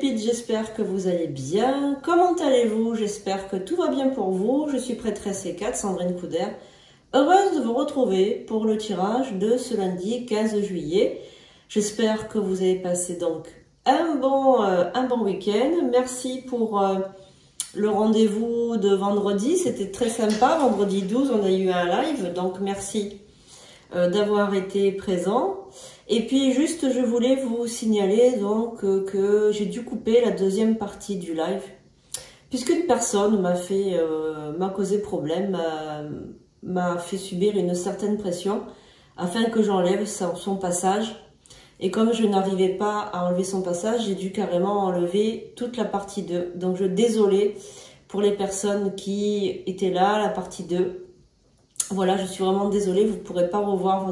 pépites, j'espère que vous allez bien. Comment allez-vous? J'espère que tout va bien pour vous. Je suis prêtresse C4, Sandrine Couder. Heureuse de vous retrouver pour le tirage de ce lundi 15 juillet. J'espère que vous avez passé donc un bon week-end. Merci pour le rendez-vous de vendredi. C'était très sympa. Vendredi 12, on a eu un live. Donc merci d'avoir été présent. Et puis juste, je voulais vous signaler donc que j'ai dû couper la deuxième partie du live puisqu'une personne m'a causé problème, m'a fait subir une certaine pression afin que j'enlève son passage. Et comme je n'arrivais pas à enlever son passage, j'ai dû carrément enlever toute la partie 2. Donc je suis désolée pour les personnes qui étaient là, la partie 2. Voilà, je suis vraiment désolée, vous ne pourrez pas revoir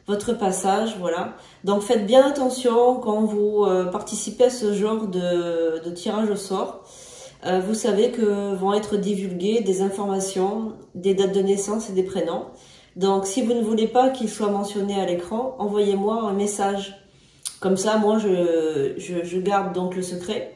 votre passage, voilà. Donc faites bien attention quand vous participez à ce genre de tirage au sort. Vous savez que vont être divulguées des informations, des dates de naissance et des prénoms. Donc si vous ne voulez pas qu'ils soient mentionnés à l'écran, envoyez-moi un message. Comme ça, moi je garde donc le secret.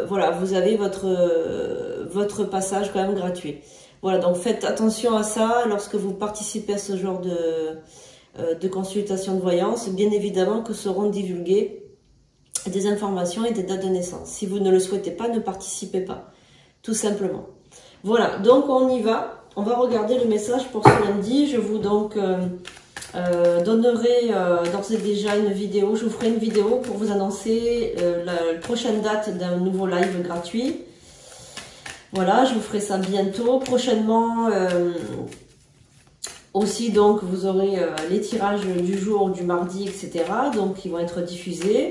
Voilà, vous avez votre passage quand même gratuit. Voilà, donc faites attention à ça lorsque vous participez à ce genre de consultation de voyance. Bien évidemment que seront divulguées des informations et des dates de naissance. Si vous ne le souhaitez pas, ne participez pas, tout simplement. Voilà, donc on y va. On va regarder le message pour ce lundi. Je vous donc donnerai d'ores et déjà une vidéo. Je vous ferai une vidéo pour vous annoncer la prochaine date d'un nouveau live gratuit. Voilà, je vous ferai ça bientôt. Prochainement, aussi, donc, vous aurez les tirages du jour, du mardi, etc. Donc, qui vont être diffusés.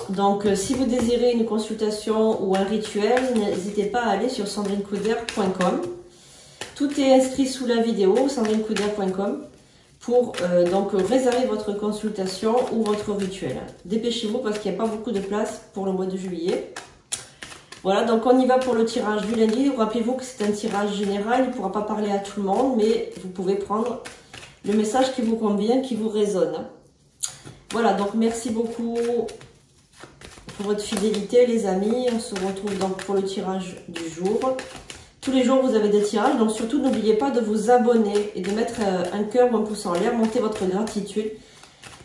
Donc, si vous désirez une consultation ou un rituel, n'hésitez pas à aller sur sandrinecouder.com. Tout est inscrit sous la vidéo, sandrinecouder.com, pour donc réserver votre consultation ou votre rituel. Dépêchez-vous parce qu'il n'y a pas beaucoup de place pour le mois de juillet. Voilà, donc on y va pour le tirage du lundi. Rappelez-vous que c'est un tirage général, il ne pourra pas parler à tout le monde, mais vous pouvez prendre le message qui vous convient, qui vous résonne. Voilà, donc merci beaucoup pour votre fidélité les amis. On se retrouve donc pour le tirage du jour. Tous les jours vous avez des tirages, donc surtout n'oubliez pas de vous abonner et de mettre un cœur ou un pouce en l'air, montez votre gratitude.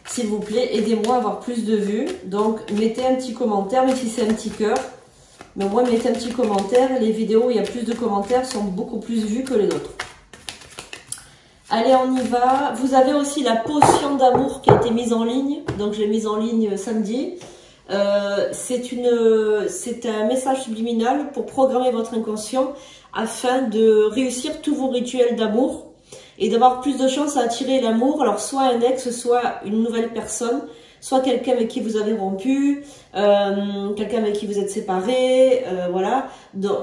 S'il vous plaît, aidez-moi à avoir plus de vues. Donc mettez un petit commentaire, même si c'est un petit cœur. Mais au moins, mettez un petit commentaire. Les vidéos où il y a plus de commentaires sont beaucoup plus vues que les autres. Allez, on y va. Vous avez aussi la potion d'amour qui a été mise en ligne. Donc, je l'ai mise en ligne samedi. C'est un message subliminal pour programmer votre inconscient afin de réussir tous vos rituels d'amour et d'avoir plus de chances à attirer l'amour. Alors, soit un ex, soit une nouvelle personne. Soit quelqu'un avec qui vous avez rompu, quelqu'un avec qui vous êtes séparés, voilà,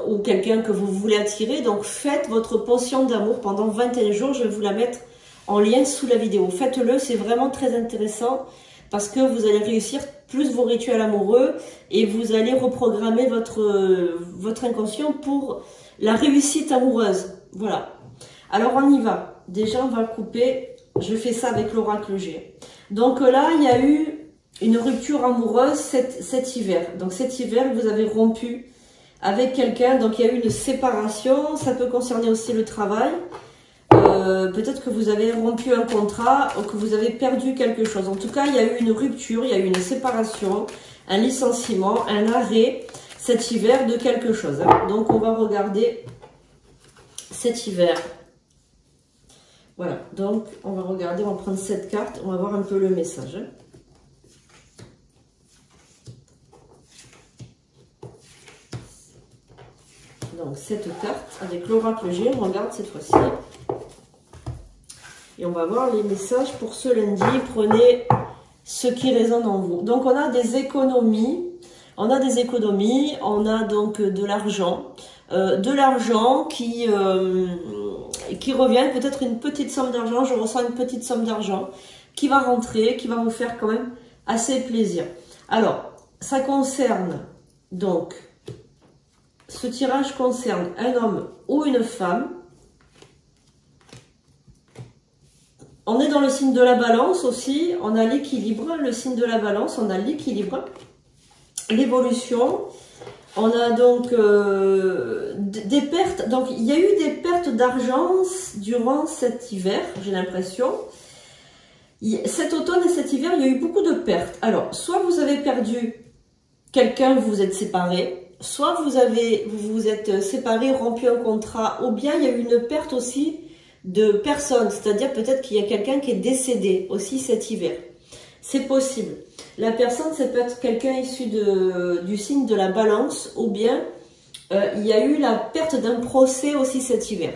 ou quelqu'un que vous voulez attirer. Donc faites votre potion d'amour pendant 21 jours, je vais vous la mettre en lien sous la vidéo. Faites-le, c'est vraiment très intéressant parce que vous allez réussir plus vos rituels amoureux et vous allez reprogrammer votre inconscient pour la réussite amoureuse. Voilà. Alors on y va. Déjà on va couper, je fais ça avec l'oracle G. Donc là, il y a eu une rupture amoureuse cet hiver. Donc cet hiver, vous avez rompu avec quelqu'un. Donc il y a eu une séparation. Ça peut concerner aussi le travail. Peut-être que vous avez rompu un contrat ou que vous avez perdu quelque chose. En tout cas, il y a eu une rupture, il y a eu une séparation, un licenciement, un arrêt cet hiver de quelque chose. Donc on va regarder cet hiver. Voilà, donc on va regarder, on va prendre cette carte, on va voir un peu le message. Donc cette carte avec l'oracle G, on regarde cette fois-ci. Et on va voir les messages pour ce lundi. Prenez ce qui résonne en vous. Donc on a des économies, on a donc de l'argent qui revient, peut-être une petite somme d'argent, je ressens une petite somme d'argent qui va rentrer, qui va vous faire quand même assez plaisir. Alors, ça concerne donc, ce tirage concerne un homme ou une femme. On est dans le signe de la balance aussi, on a l'équilibre, le signe de la balance, on a l'équilibre, l'évolution. On a donc des pertes, donc il y a eu des pertes d'argent durant cet hiver, j'ai l'impression. Cet automne et cet hiver, il y a eu beaucoup de pertes. Alors, soit vous avez perdu quelqu'un, vous vous êtes séparés, soit vous vous êtes séparés, rompu un contrat, ou bien il y a eu une perte aussi de personnes, c'est-à-dire peut-être qu'il y a quelqu'un qui est décédé aussi cet hiver. C'est possible. La personne, ça peut être quelqu'un issu du signe de la balance, ou bien il y a eu la perte d'un procès aussi cet hiver.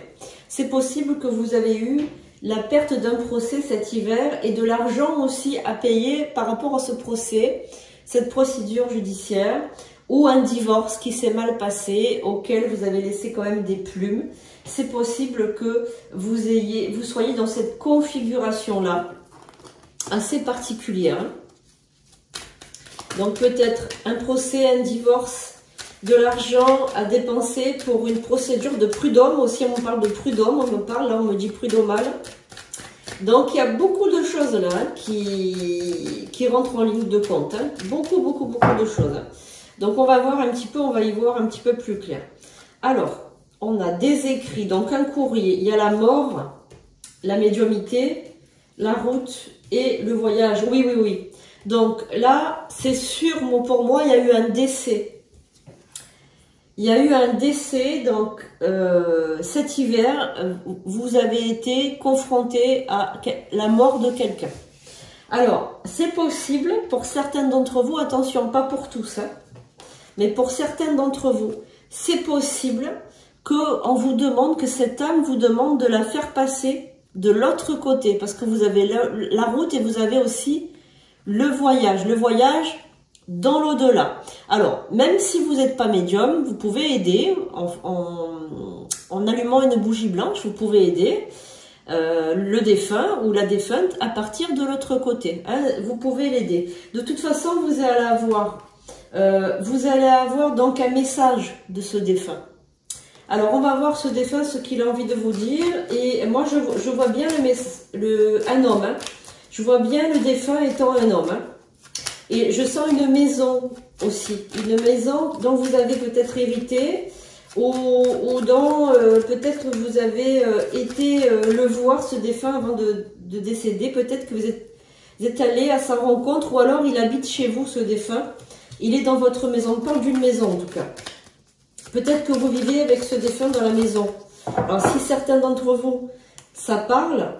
C'est possible que vous avez eu la perte d'un procès cet hiver et de l'argent aussi à payer par rapport à ce procès, cette procédure judiciaire, ou un divorce qui s'est mal passé, auquel vous avez laissé quand même des plumes. C'est possible que vous soyez dans cette configuration-là, assez particulière. Donc peut-être un procès, un divorce, de l'argent à dépenser pour une procédure de prud'homme. Aussi, on me parle de prud'homme, là on me dit prud'homal. Donc il y a beaucoup de choses là qui rentrent en ligne de compte. Hein. Beaucoup de choses. Donc on va voir un petit peu, on va y voir un petit peu plus clair. Alors, on a des écrits, donc un courrier, il y a la mort, la médiumnité, la route et le voyage. Oui. Donc là, c'est sûr, pour moi, il y a eu un décès. Il y a eu un décès, donc cet hiver, vous avez été confronté à la mort de quelqu'un. Alors, c'est possible pour certains d'entre vous, attention, pas pour tous, hein, mais pour certains d'entre vous, c'est possible qu'on vous demande, que cette âme vous demande de la faire passer de l'autre côté, parce que vous avez la route et vous avez aussi le voyage dans l'au-delà. Alors, même si vous n'êtes pas médium, vous pouvez aider en allumant une bougie blanche, vous pouvez aider le défunt ou la défunte à partir de l'autre côté. Hein, vous pouvez l'aider. De toute façon, vous allez avoir donc un message de ce défunt. Alors, on va voir ce défunt, ce qu'il a envie de vous dire. Et moi, je vois bien un homme. Hein. Je vois bien le défunt étant un homme. Hein. Et je sens une maison aussi. Une maison dont vous avez peut-être hérité ou dont peut-être vous avez été le voir, ce défunt, avant de décéder. Peut-être que vous êtes allé à sa rencontre ou alors il habite chez vous, ce défunt. Il est dans votre maison. On parle d'une maison en tout cas. Peut-être que vous vivez avec ce défunt dans la maison. Alors, si certains d'entre vous, ça parle,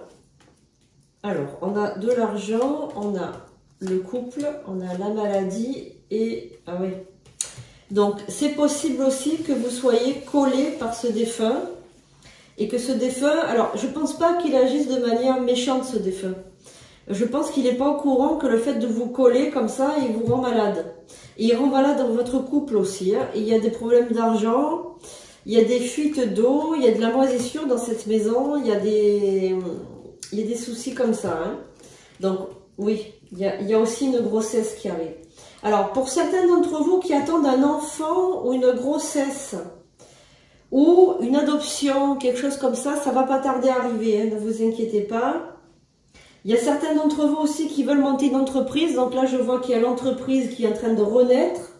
alors, on a de l'argent, on a le couple, on a la maladie et... Ah oui. Donc, c'est possible aussi que vous soyez collé par ce défunt et que ce défunt... Alors, je ne pense pas qu'il agisse de manière méchante, ce défunt. Je pense qu'il n'est pas au courant que le fait de vous coller comme ça, il vous rend malade. Et il rend malade dans votre couple aussi. Hein. Et il y a des problèmes d'argent, il y a des fuites d'eau, il y a de la moisissure dans cette maison, il y a des soucis comme ça. Hein. Donc, oui, il y a aussi une grossesse qui arrive. Alors, pour certains d'entre vous qui attendent un enfant ou une grossesse, ou une adoption, quelque chose comme ça, ça ne va pas tarder à arriver, hein, ne vous inquiétez pas. Il y a certains d'entre vous aussi qui veulent monter une entreprise. Donc là, je vois qu'il y a l'entreprise qui est en train de renaître,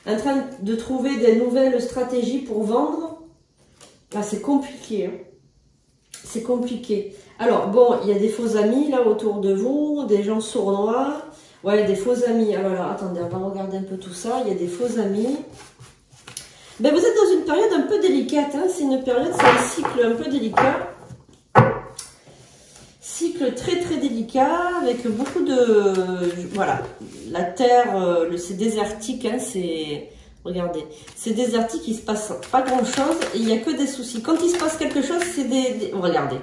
en train de trouver des nouvelles stratégies pour vendre. Là, c'est compliqué. Hein. C'est compliqué. Alors, bon, il y a des faux amis là autour de vous, des gens sournois. Ouais, des faux amis. Alors là, attendez, on va regarder un peu tout ça. Il y a des faux amis. Ben, vous êtes dans une période un peu délicate. Hein. C'est une période, c'est un cycle un peu délicat. Cycle très délicat avec beaucoup de... Voilà, la terre, c'est désertique, hein, c'est... Regardez, c'est désertique, il se passe pas grand chose et il n'y a que des soucis. Quand il se passe quelque chose, c'est Regardez,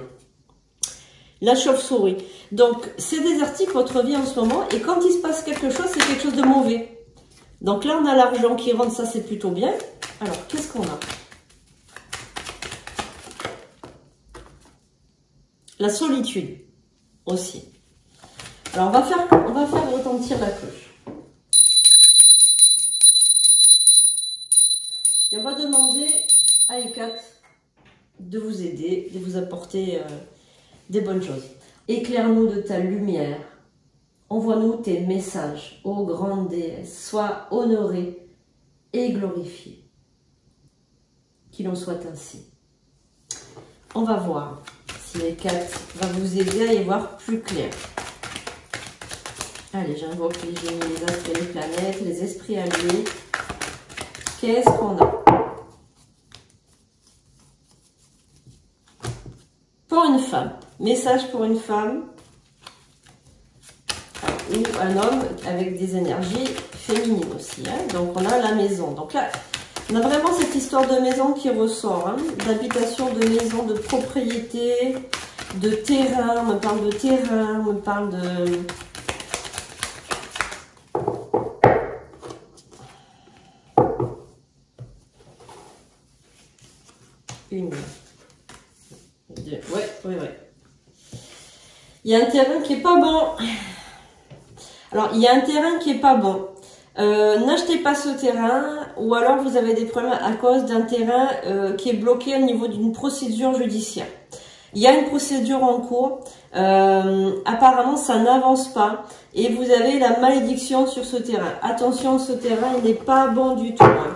la chauve-souris. Donc, c'est désertique votre vie en ce moment et quand il se passe quelque chose, c'est quelque chose de mauvais. Donc là, on a l'argent qui rentre, ça c'est plutôt bien. Alors, qu'est-ce qu'on a ? La solitude aussi. Alors, on va faire retentir la cloche. Et on va demander à Hécate de vous aider, de vous apporter des bonnes choses. Éclaire-nous de ta lumière. Envoie-nous tes messages, ô grande déesse. Sois honorée et glorifiée. Qu'il en soit ainsi. On va voir si les 4 va vous aider à y voir plus clair. Allez, j'invoque les génies, les astres et les planètes, les esprits alliés. Qu'est-ce qu'on a? Pour une femme. Message pour une femme. Ou un homme avec des énergies féminines aussi. Hein. Donc, on a la maison. Donc là, on a vraiment cette histoire de maison qui ressort. Hein. D'habitation, de maison, de propriété, de terrain. On me parle de terrain, on me parle de... Une, deux, ouais. Il y a un terrain qui est pas bon. Alors, il y a un terrain qui est pas bon. N'achetez pas ce terrain, ou alors vous avez des problèmes à cause d'un terrain qui est bloqué au niveau d'une procédure judiciaire. Il y a une procédure en cours. Apparemment, ça n'avance pas. Et vous avez la malédiction sur ce terrain. Attention, ce terrain, il n'est pas bon du tout. Hein.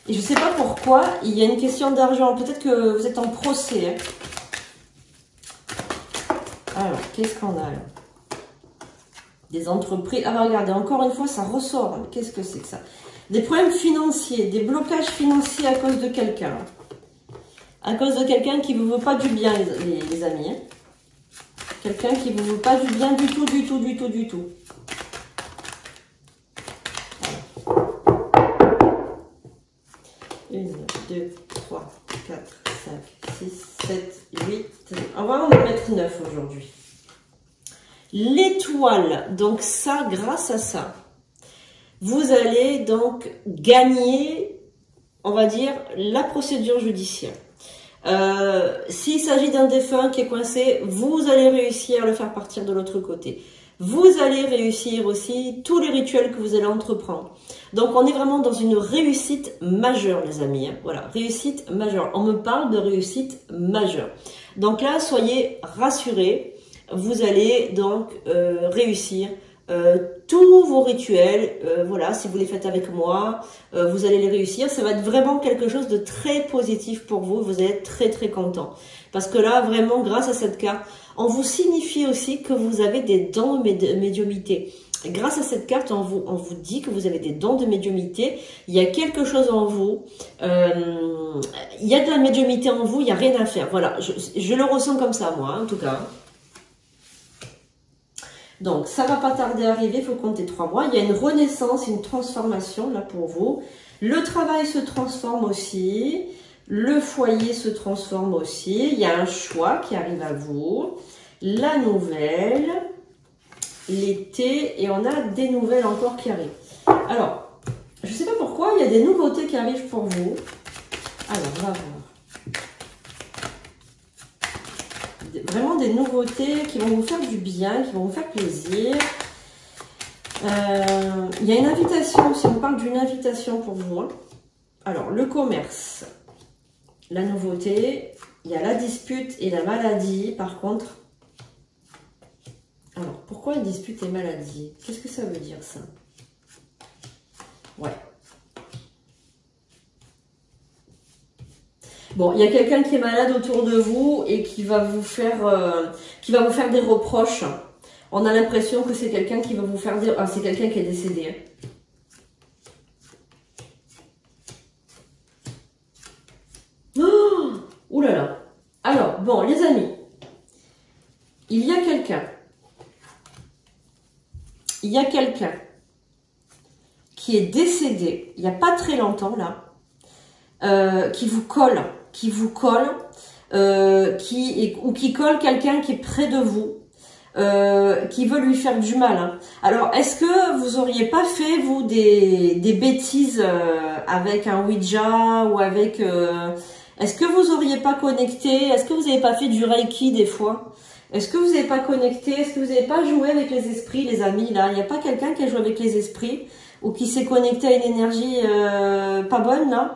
Et je ne sais pas pourquoi, il y a une question d'argent. Peut-être que vous êtes en procès. Hein. Alors, qu'est-ce qu'on a là? Des entreprises. Ah, regardez, encore une fois, ça ressort. Hein. Qu'est-ce que c'est que ça? Des problèmes financiers, des blocages financiers à cause de quelqu'un. À cause de quelqu'un qui ne vous veut pas du bien, les amis. Hein. Quelqu'un qui ne vous veut pas du bien du tout. Voilà. 1, 2, 3, 4, 5, 6, 7, 8. On va en mettre 9 aujourd'hui. L'étoile, donc ça, grâce à ça, vous allez donc gagner, on va dire, la procédure judiciaire. S'il s'agit d'un défunt qui est coincé, vous allez réussir à le faire partir de l'autre côté. Vous allez réussir aussi tous les rituels que vous allez entreprendre. Donc, on est vraiment dans une réussite majeure, les amis. Hein. Voilà, réussite majeure. On me parle de réussite majeure. Donc là, soyez rassurés. Vous allez donc réussir tous vos rituels. Voilà, si vous les faites avec moi, vous allez les réussir. Ça va être vraiment quelque chose de très positif pour vous. Vous allez être très très content. Parce que là, vraiment, grâce à cette carte, on vous signifie aussi que vous avez des dons de médiumnité. Grâce à cette carte, on vous dit que vous avez des dons de médiumnité. Il y a quelque chose en vous. Il y a de la médiumnité en vous. Il n'y a rien à faire. Voilà, je le ressens comme ça, moi, en tout cas. Donc, ça va pas tarder à arriver, il faut compter 3 mois. Il y a une renaissance, une transformation là pour vous. Le travail se transforme aussi. Le foyer se transforme aussi. Il y a un choix qui arrive à vous. La nouvelle, l'été, et on a des nouvelles encore qui arrivent. Alors, je ne sais pas pourquoi, il y a des nouveautés qui arrivent pour vous. Alors, on va voir. Vraiment des nouveautés qui vont vous faire du bien, qui vont vous faire plaisir. Il y a une invitation, si on parle d'une invitation pour vous. Hein. Alors, le commerce, la nouveauté, il y a la dispute et la maladie, par contre. Alors, pourquoi dispute et maladie? Qu'est-ce que ça veut dire, ça? Ouais. Bon, il y a quelqu'un qui est malade autour de vous et qui va vous faire des reproches. On a l'impression que c'est quelqu'un qui va vous faire dire... Ah, c'est quelqu'un qui est décédé. Oh, ouh là là. Alors, bon, les amis, il y a quelqu'un. Il y a quelqu'un qui est décédé il n'y a pas très longtemps, là, qui vous colle, ou qui colle quelqu'un qui est près de vous, qui veut lui faire du mal. Hein. Alors, est-ce que vous auriez pas fait, vous, des bêtises avec un Ouija ou avec... est-ce que vous auriez pas connecté? Est-ce que vous n'avez pas fait du Reiki des fois? Est-ce que vous n'avez pas connecté? Est-ce que vous n'avez pas joué avec les esprits, les amis? Là, il n'y a pas quelqu'un qui a joué avec les esprits ou qui s'est connecté à une énergie pas bonne, là?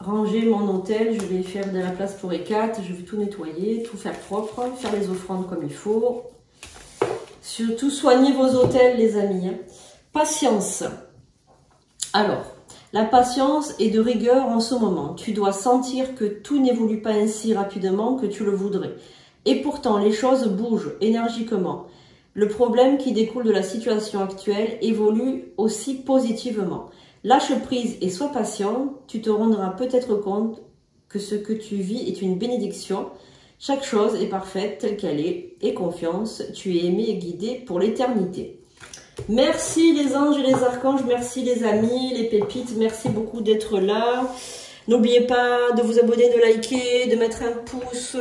ranger mon hôtel. Je vais faire de la place pour Hécate. Je vais tout nettoyer, tout faire propre, faire les offrandes comme il faut. Surtout, soignez vos hôtels, les amis. Hein. Patience. Alors, la patience est de rigueur en ce moment. Tu dois sentir que tout n'évolue pas ainsi rapidement que tu le voudrais. Et pourtant, les choses bougent énergiquement. Le problème qui découle de la situation actuelle évolue aussi positivement. Lâche prise et sois patient, tu te rendras peut-être compte que ce que tu vis est une bénédiction. Chaque chose est parfaite telle qu'elle est, et confiance, tu es aimé et guidé pour l'éternité. Merci les anges et les archanges, merci les amis, les pépites, merci beaucoup d'être là. N'oubliez pas de vous abonner, de liker, de mettre un pouce.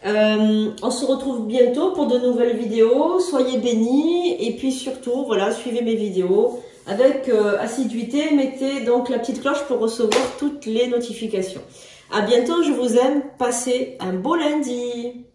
On se retrouve bientôt pour de nouvelles vidéos. Soyez bénis et puis surtout, voilà, suivez mes vidéos avec assiduité. Mettez donc la petite cloche pour recevoir toutes les notifications. À bientôt, je vous aime. Passez un beau lundi.